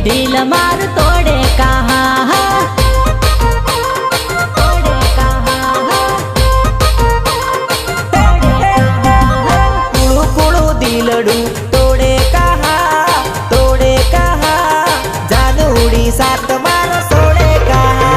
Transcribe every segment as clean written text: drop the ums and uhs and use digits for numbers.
दिल मार तोड़े कहाँ कुड़ू कुड़ू दिलड़ू तोड़े कहा जान उड़ी साथ मार सोड़े कहा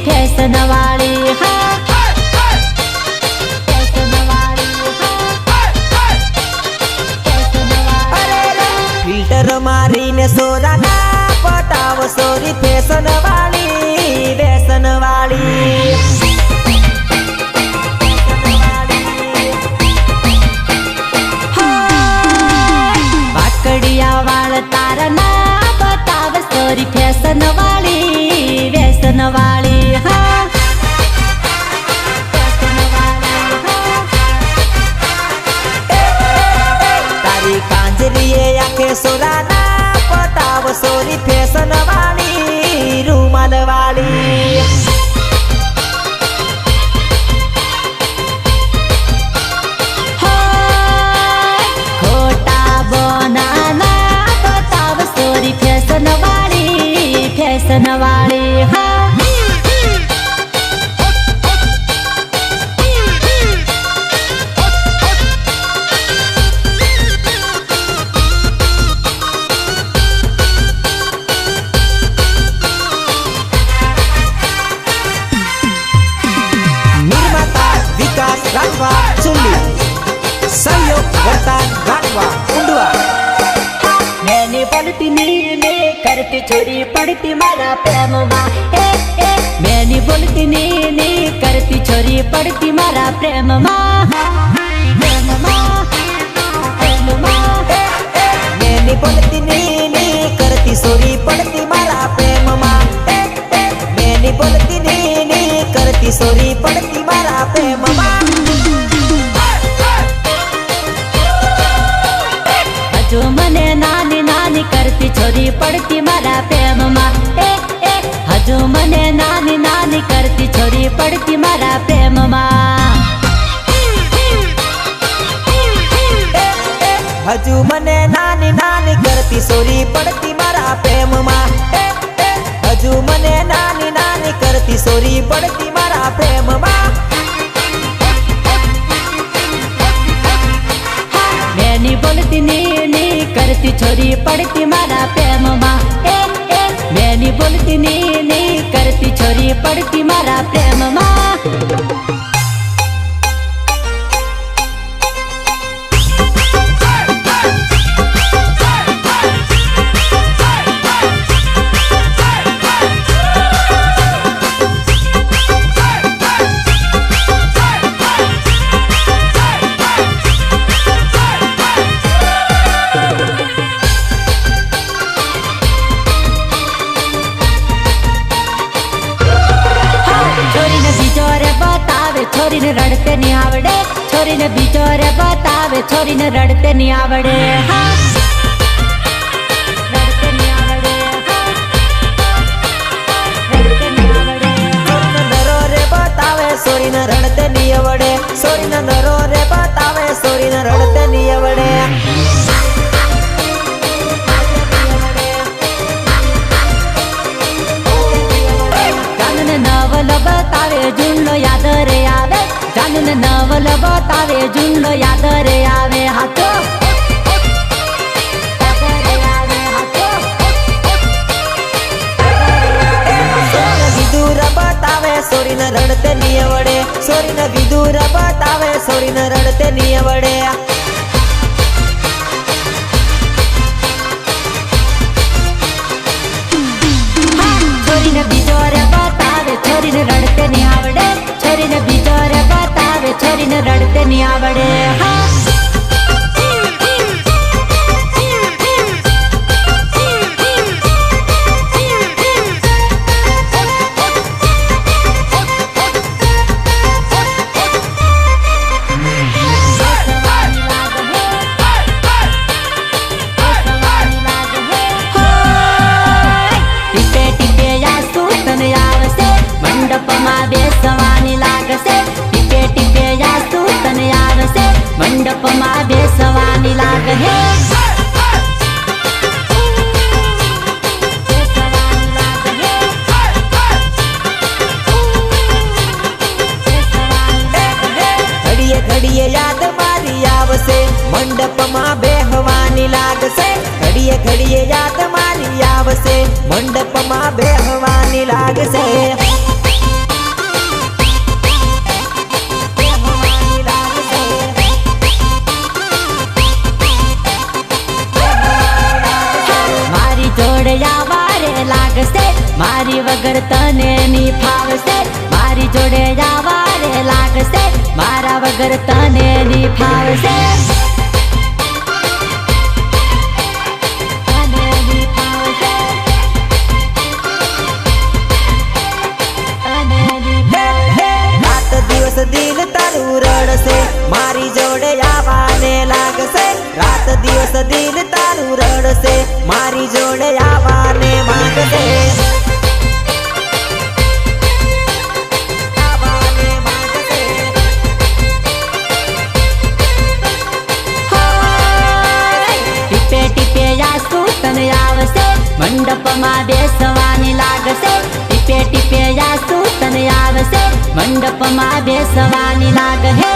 फैशन वाली हाँ फिल्टर मारी ने सोरा ना पटाव सोरी फैशन वाली वाकड़िया वाल तारा ना बताव सोरी फैशन वाली हाँ तारी कांजरिए आके सोरा ना पटाव सोरी फैशन वाली रूमाल वाली फैशन वाली हाँ निर्माता विकास राठवा चुल्ली सहयोग वर्तान राठवा उंडवा मैंने बोलती नीने करती छोरी पड़ती मारा प्रेम माँ मैंने बोलती नीने करती छोरी पड़ती मारा प्रेम माँ मैंने बोलती नीने करती छोरी पड़ती मारा प्रेम माँ मैंने बोलती नीने करती छोरी पड़ती मारा प्रेम माँ जो मने नानी नानी करती छोरी पड़ती मारा प्रेम माँ हजू मने नानी नानी करती छोरी पड़ती मारा प्रेम माँ हजू मने नानी नानी करती छोरी पड़ती मारा प्रेम माँ हजू मने नानी नानी करती छोरी पड़ती मारा प्रेम माँ मैंने बोलती नी करती छोरी पड़ती मारा प्रेम माँ मैंने बोलती नी करती छोरी पड़ती मारा प्रेम माँ छोरी ने रड़ते नहीं आवड़े छोरी ने बिचोरे बतावे छोरी ने रड़ते नहीं आवड़े हाँ रड़ते नहीं आवड़े रड़ते नहीं आवड़े नरो रे बतावे छोरी ने रड़ते नहीं आवड़े छोरी ने नरो रे बतावे छोरी ने रड़ते नहीं आवड़े नवल बतावे जुल्लो याद रे आवे जानन नवल बतावे जुल्लो याद रे आवे हाथो विदूर बतावे सोरी न रड़ते नहीं आवड़े सोरी न विदूर बतावे सोरी न रड़ते नहीं आवड़े छोरी ने बिचोरे बतावे छोरी ने रड़ते नहीं आवड़े छोरी ने बिचोरे बतावे छोरी ने रड़ते नहीं आवड़े हाँ પ્રેમમાં બેહવાની લાગશે. જોડે આવારે લાગશે મારી વગર તને ની ફાવશે. મારી જોડે આવારે લાગશે મારા વગર તને ની ફાવશે. રાત દિવસ દિલ તારું રડશે મારી જોડે આવવાને લાગશે. રાત દિવસ દિલ તારું રડશે મારી જોડે આવવાને માંગશે. ટીપે ટીપે આંસુ તને આવશે મંડપમાં બેસવાની લાગશે. ટીપે ટીપે આંસુ તને આવશે મંડપમાં બેસવાની લાગશે.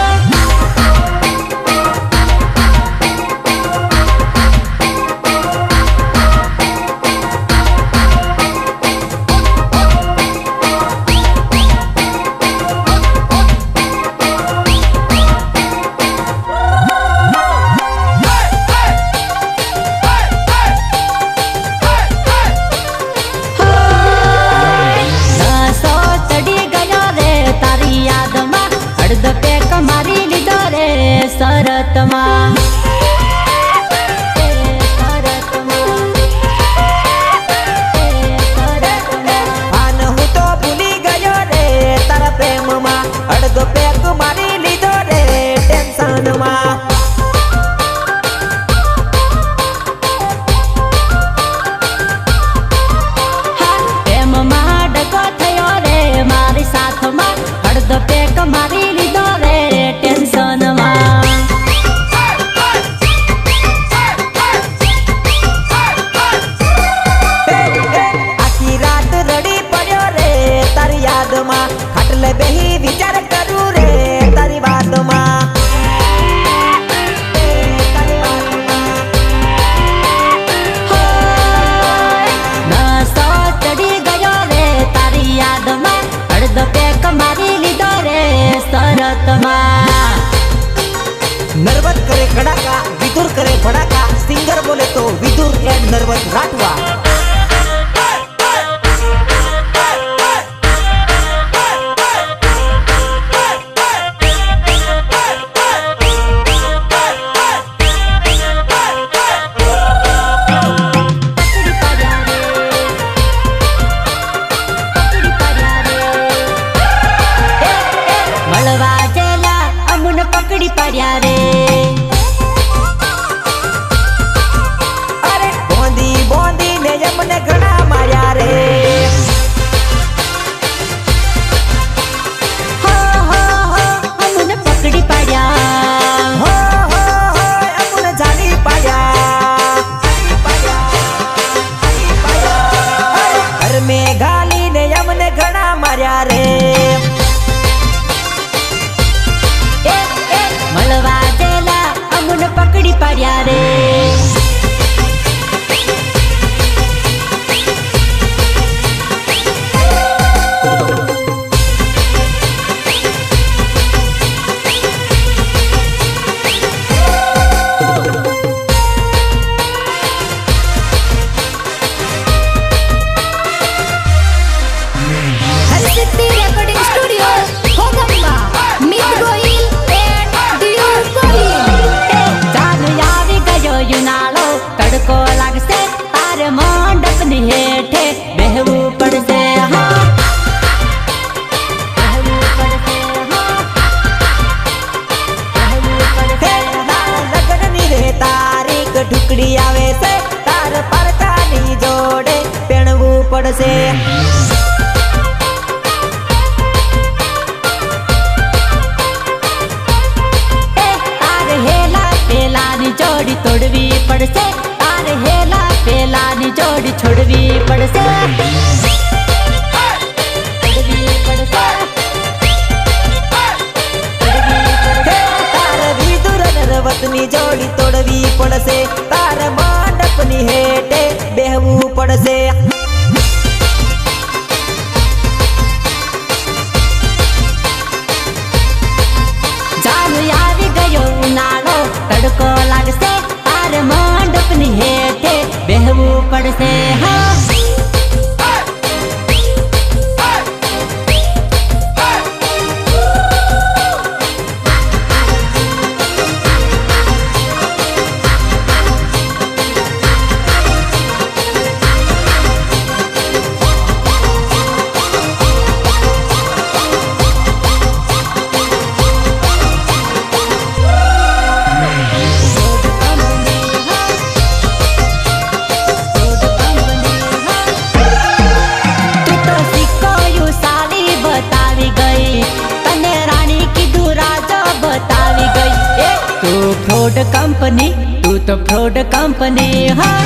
શરતમાં આન હું તો ભૂલી ગયો રે તારા પ્રેમમાં. અડધો પેક મારી લીધો રે ટેન્શનમાં. પ્રેમમાં ડકો થયો રે મારી સાથમાં. અડધો પેક મારી લીધો રે ટેન્શનમાં. ખાટલે બેહી વિચાર કરું રે તારી વાતમાં. નસો ચડી ગયો રે તારી યાદમાં. અડધો પેક મારી લીધો રે શરતમાં. નર્વસ કરે કડાકા વિદુર કરે ભડાકા. સિંગર બોલે તો વિદુર એન્ડ નર્વસ રાઠવા. પકડી પડ્યા રે અરે બોંધી બોંધી ને અમને ઘણા માર્યા રે. હો હો હો અમને પકડી પડ્યા. હો હો હો અમને જાણી પાડ્યા. ઘર મેં ગાલી ને અમને ઘણા માર્યા રે. મળવા જેલા અમને પકડી પડ્યા રે. રેકોર્ડિંગ સ્ટુડિયો હોગંબા મિત ગોહિલ એન્ડ દિયોર કોલી. ચાલ આવી ગયો યુનાળો તડકો લાગશે તારે મંડપની હેઠે બેહવું પડશે. હા બેહવું પડશે. હા બેહવું પડશે. લગ્નની રે તારીખ ઢુકડી આવે છે. તાર પરતાની જોડે પહેણવું પડશે. જોડી તોડવી પડશે. તારે હેલા પેલાની જોડી છોડવી પડશે. છોડવી પડશે. તાર વિદુર નર્વસની જોડી તોડવી પડશે. તાર મંડપની હેઠે બેહવું પડશે. તો ફ્રોડ કંપની હા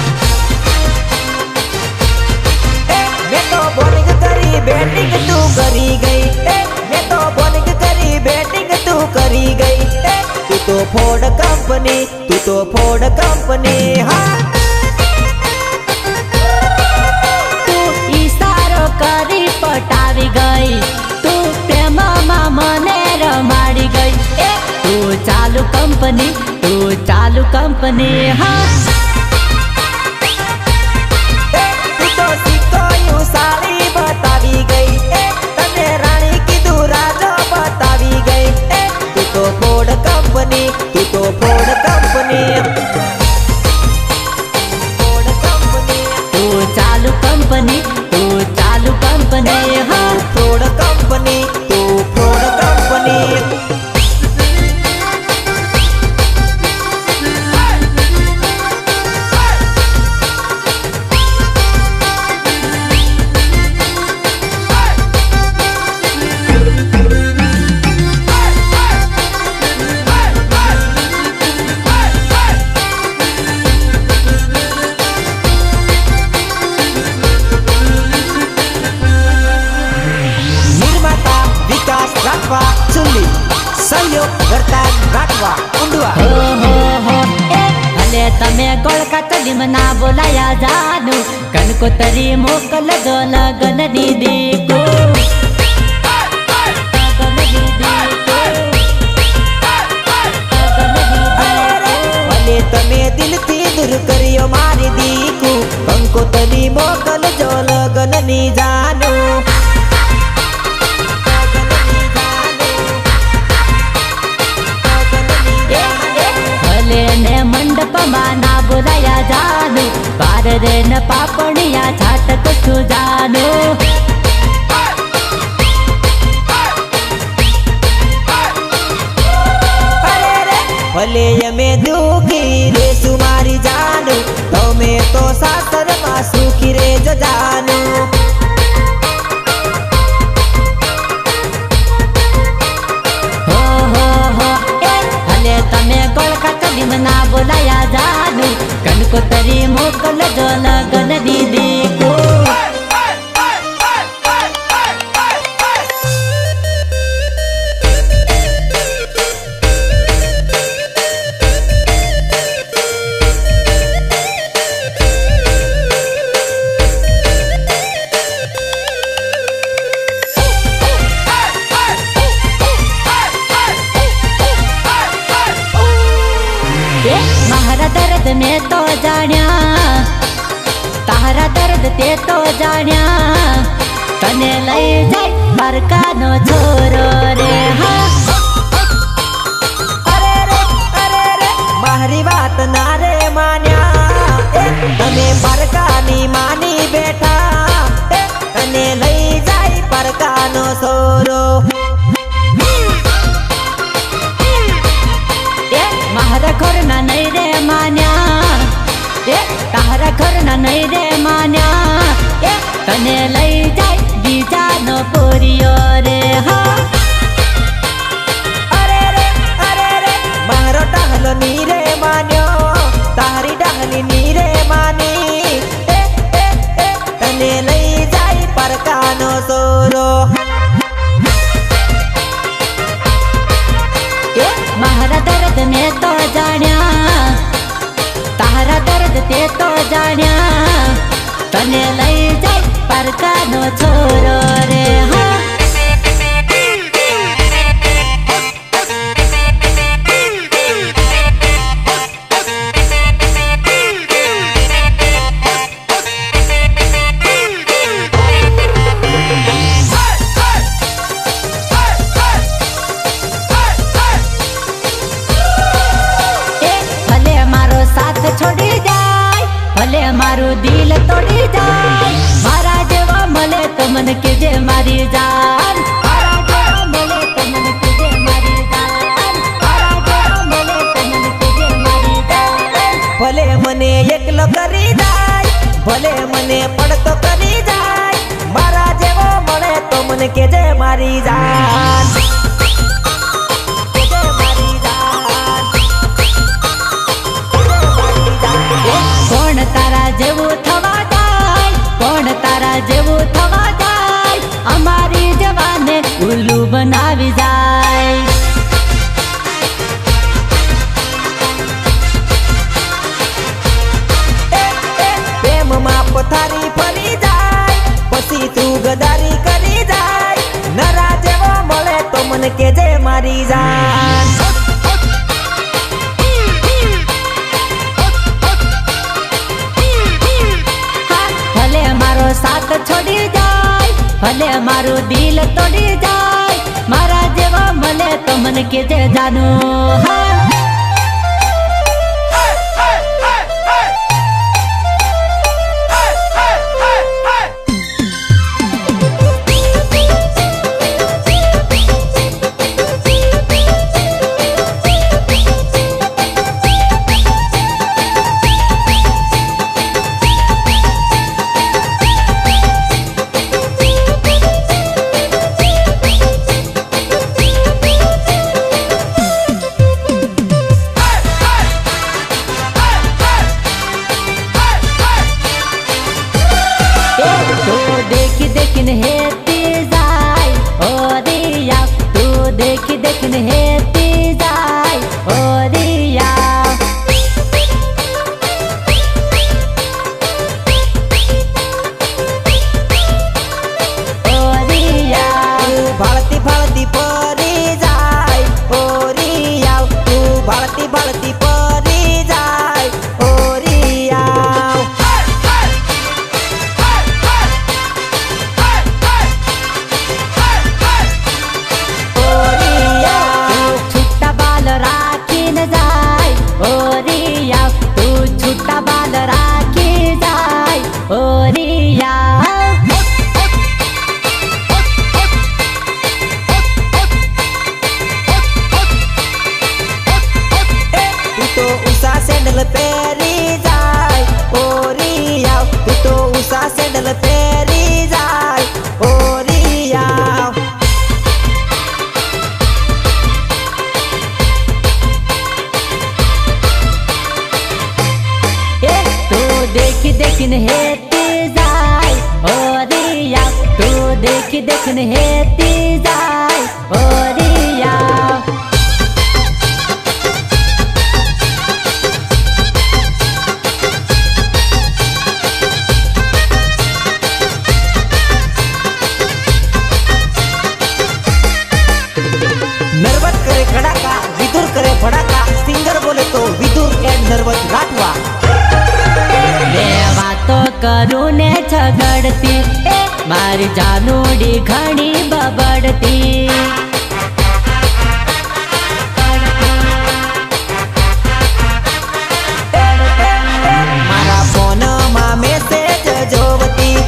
મેં તો બોલિંગ કરી બેટિંગ તું કરી ગઈ મેં તો બોલિંગ કરી બેટિંગ તું કરી ગઈ તું તો ફોર્ડ કંપની હા તું ઈશારો કરી પટાવી ગઈ તું પ્રેમમાં મને રમાડી ગઈ તું ચાલુ કંપની હા તું તો સિક્કોયું સાડી બતાવી ગઈ તને રાણી કીધું રાજો બતાવી ગઈ તું તો ફોર્ડ કંપની તું ચાલુ કંપની હા ફોર્ડ કંપની ચુલ્લી સહયોગ કરતા રાખવા ઊંડવા ભલે તમે ગોળકા તલીમ ના બોલાયા જાનું કનકોતરી મોકલજો લગનની દીકો ભલે તમે દિલથી દૂર કર્યો મારી દીકુ કંકોતરી મોકલજો લગનની જાનું ને મંડપમાં ના બોલાયા જાનું બાર રે ન પાપણિયા છાટક સુજાનું ભલે અમે દુખી રેસુ મારી જાનું તમે તો સાસરમાં સુખી રે જાનું તમે ગોળકા કદીમ ના બોલાયા જાનું કનકોતરી મોકલજો લગનની દીકો મારા દર્દ મેં તો જાણ્યા તારા દર્દ તે તો જાણ્યા તને લઈ જાય બરકાનો છોરો રે હા મારી વાત ના રે માન્યા તમે પરકાની માની બેઠા તને લઈ જાય પરકાનો સોરો મારા ઘરના નહીં રે માન્યા તારા ઘરના નહીં રે માન્યા તને લઈ જાય બીજાનો પોરિયો રે હા મારો ડાહલ ની રે માન્યો તારી ડાહલી ની રે માની તને લઈ જાય પરકાનો સોરો મારા દર્દ મેં તો જાણ્યા તારા દર્દ તે તો જાણ્યા તને લઈ જાય પરકાનો છોરો રે હા છોડી જાય ભલે મારું દિલ તોડી જાય મારા જેવા મળે તો મને કેજે મારી જાન મારા જેવા મળે તો મને કેજે મારી જાન મારા જેવા મળે તો મને કેજે મારી જાન ભલે મને એકલો કરી જાય ભલે મને પડતો કરી જાય મારા જેવો મળે તો મને કેજે મારી જાન કેજે મારી જાન ઉલ્લુ બનાવી જાય. પ્રેમમાં પથારી ફરી જાય પછી તું ગદારી કરી જાય. નરા જેવો મળે તો મને કેજે મારી જાન. ભલે મારો સાથ છોડી જાય, ભલે મારું દિલ તોડી જાય, મારા જેવા મળે તો મને કેજે જાનું. देखी देखने हेती जाय ओ दिया, तू देखी देखने हेती जाय ओ दिया. ओ दिया ભાળતી ભાળતી પરી જાય ઓરિયા. તું ભાળતી ભાળતી પરી જાય ઓરિયા. छुट्टा बाल राखीने जाय ओ रिया, तू छुट्टा बाल राखी जाय ओ रिया. તું તો ઉષા સેન્ડલ પહેરી જાય ઓરિયા. તું તો ઉષા સેન્ડલ પહેરી જાય ઓરિયા. तू देखी देखने हेती जाय ओ रिया, तू देखी देखने हेती जाय ओ रिया. નર્વત કરે ખડાકા વિદુર કરે ભડાકા. સિંગર બોલે તો વિદુર એન્ડ નર્વત રાઠવા. બે વાતો કરું ને ઝઘડતી, મારી જાનુડી ઘણી બબડતી. મારા ફોનમાં મેસેજ જોવતી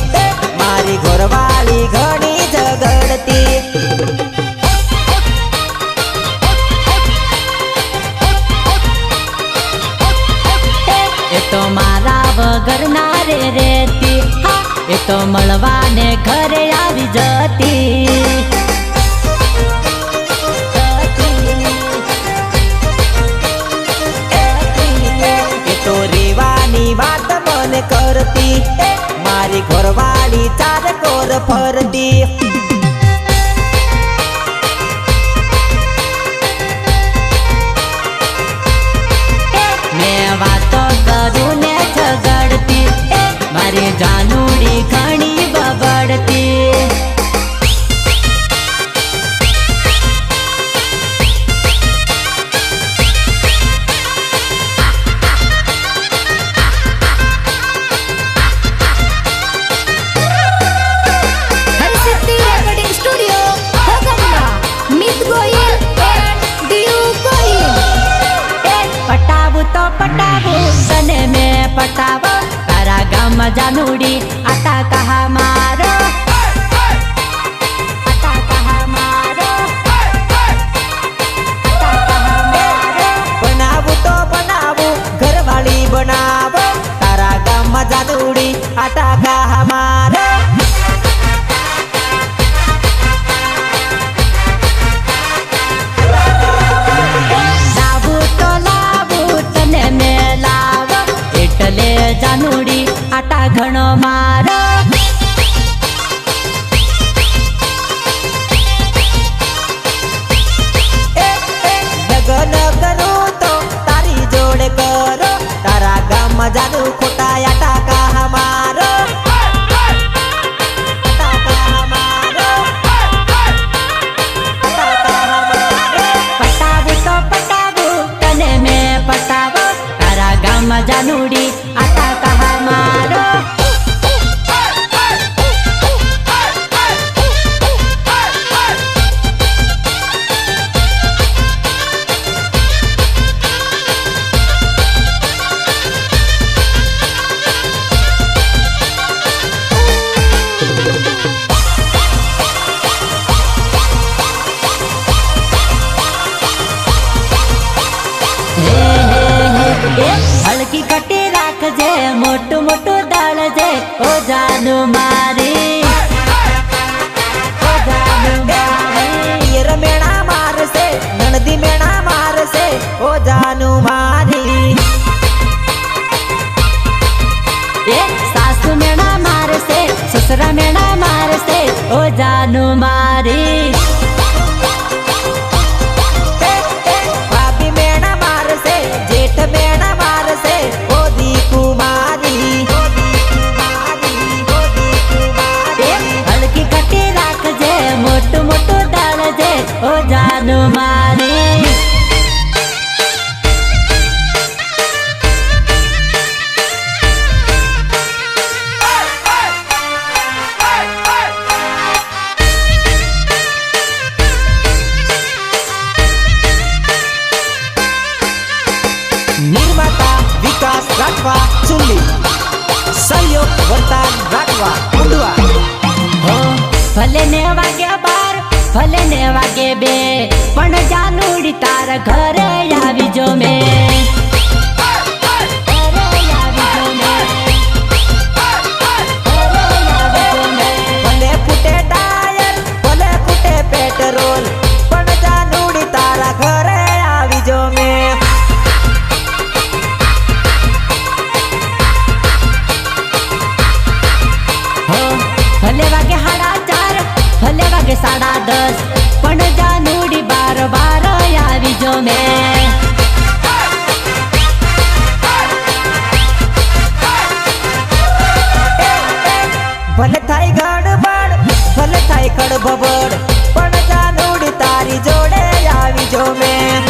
મારી ઘરવાળી ઘણી ઝઘડતી. એ તો મારા વગર ના રે રેતી, એ તો મળવાને ઘરે આવી જતી. એ તો રેવાની વાત મને કરતી મારી ઘરવાળી ચાર કોર ફરતી. ભલે ને વાગે બે પણ જાનુડી તારા ઘરે આવી જો મેં ભલે ફૂટે ટાયર ભલે ફૂટે પેટ્રોલ પણ જાનુડી તારા ઘરે આવી જો મેં ભલે વાગે 4:30 ભલે વાગે 10:30 પણ જાનુડી 12 આવી જો મેં ભલે થાય ગડબડ ભલે થાય ખડબડ પણ જાનુડી તારી જોડે આવી જો મેં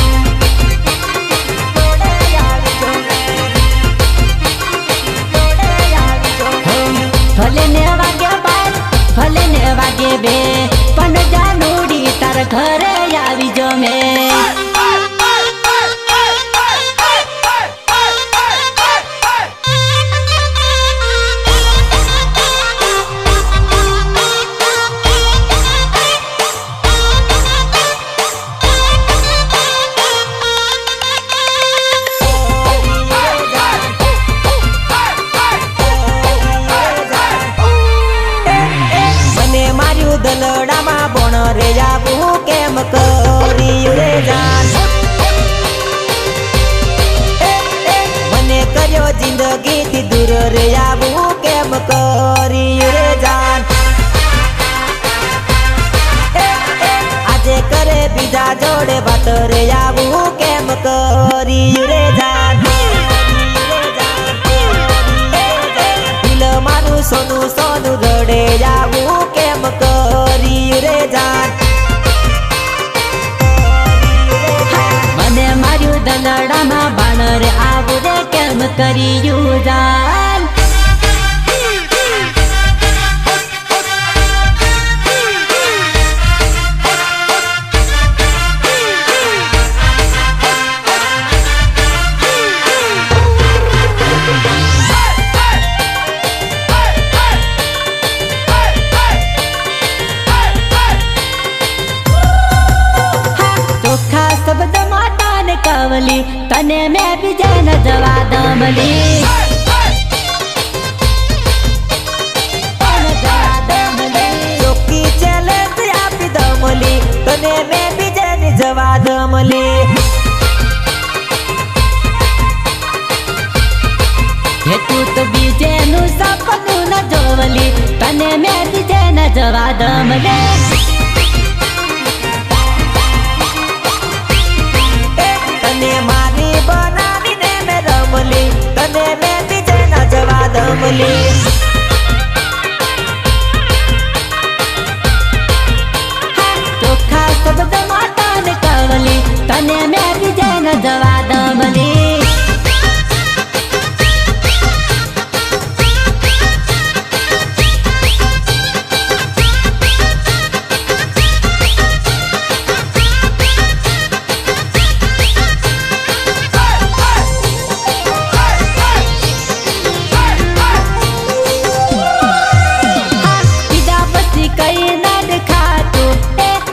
જોડે આવી જો મેં જોડે આવી જો મેં ભલે ને વાગે 12 ભલે ને વાગે 2 પણ જાનુડી તારા ઘરે આવી જો મેં દલડામાં બોણ રે આવું કેમ કર્યું રે જાન મને કર્યો જિંદગીથી દૂર રે આવું કેમ કર્યું રે જાન આજે કરે બીજા જોડે વાત રે આવું કેમ કર્યું રે જાન દિલ મારું સોનું સોનું રડે આવું કેમ કર્યું રે જાન મને માર્યું દલડામાં બાણ રે આવું રે કેમ કર્યું જાન શબ્દ માતાને કવલી તને મેં બીજાને જવા દમલી ચોખ્ખી ચેલેન્જ આપી દમલી તને મેં બીજાને જવા દમલી હે તું તો બીજેનું સપનું ન જોવલી તને મેં બીજાને જવા દમલે તને મારી બનાવીને મેં રમલી તને મેં બીજાના જવા દમલી ચોખ્ખા શબ્દ માતાને કવલી તને મેં બીજાને જવા દમલી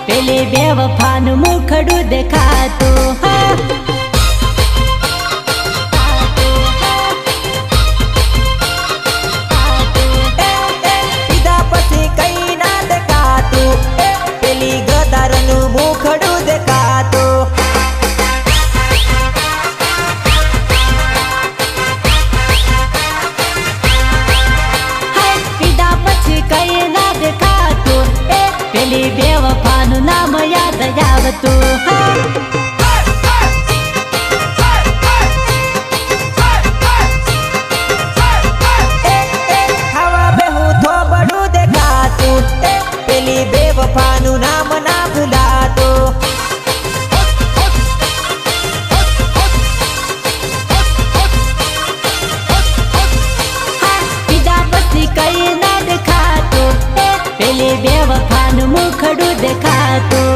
પેલી બેવફાનું મુખડું દેખાતું પીધા પછી કઈ ના દેખાતું પેલી ગદારનું મુખડું દેખાતું પીધા પછી કઈ ના દેખાતું પેલી બેવફાનું નામ યાદ આવતું ખાવા બેહું થોબડું દેખાતું પેલી બેવફાનું નામ ના ભૂલાતું પીધા પછી કઈ ના દેખાતું પેલી બેવફાનું મુખડું દેખાતું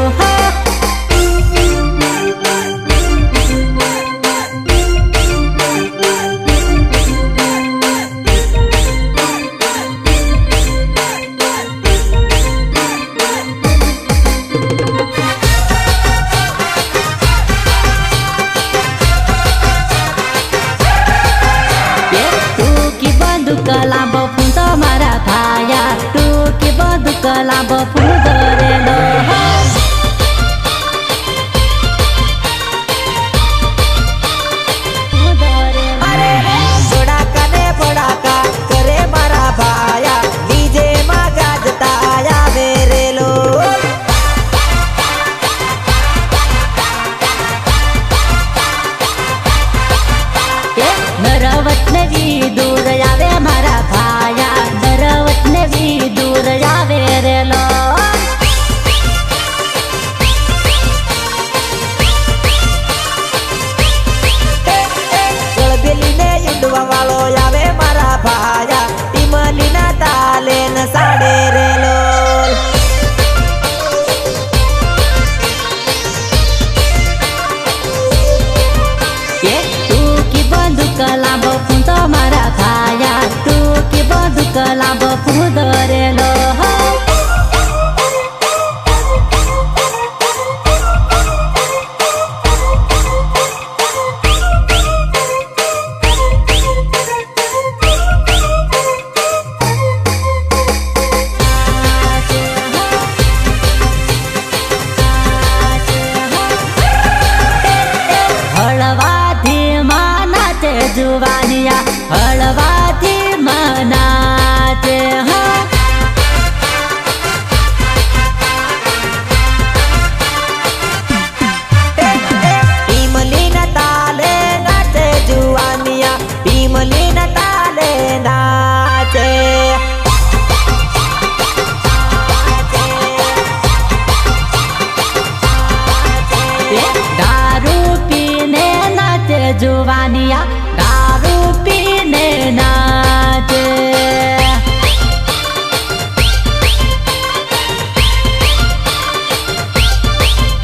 जुवानिया दारू पीने नाचे।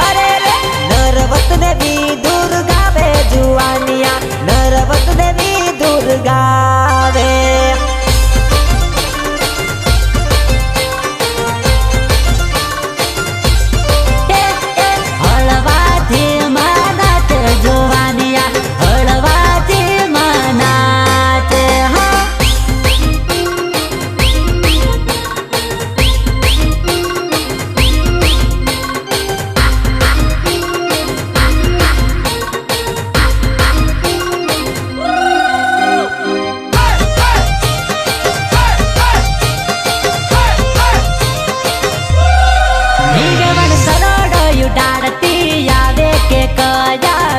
अरे रे नरवत ने भी दूर गावे जुवानिया, नरवत ने भी दूर गावे।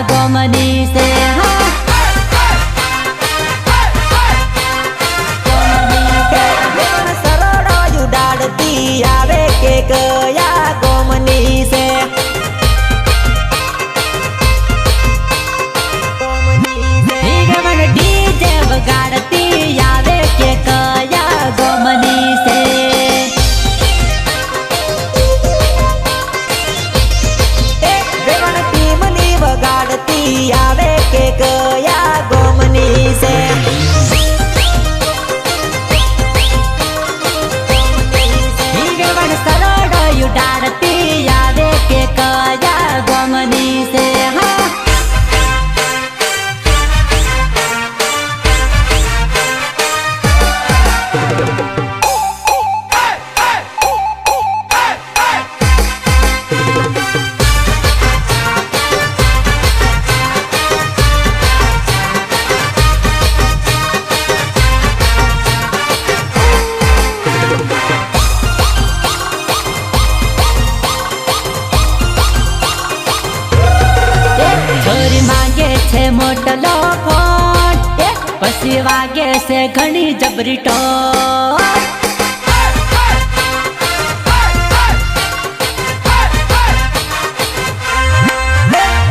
गोमनी से सरोड़ो उडाड़ती आवे के गया गोमनी से। डीजे बगाड़ती आवे के गया गोमनी से। बगाड़ती आवे के गया गोमनी से। सरोड़ो उडाड़ती आवे के गया गोमनी से। छोरी मांगे छे मोटलो फोन, पसी वागे से घणी जबरी टोन।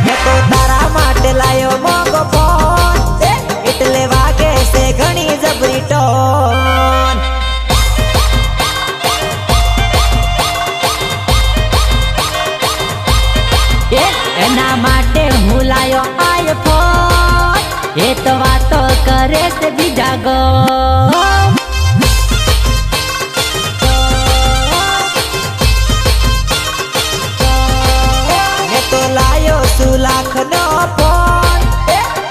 मैं तो तारा माटे लायो मोगो फोन, इटले वागे से घणी जबरी टोन। एना माटे હું લાયો આઈફોન, એ તો વાતો કરે છે બીજા ગો। मैं तो लायो सुलाख नो फोन,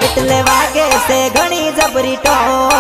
इटले वागे से घणी जबरी टोन।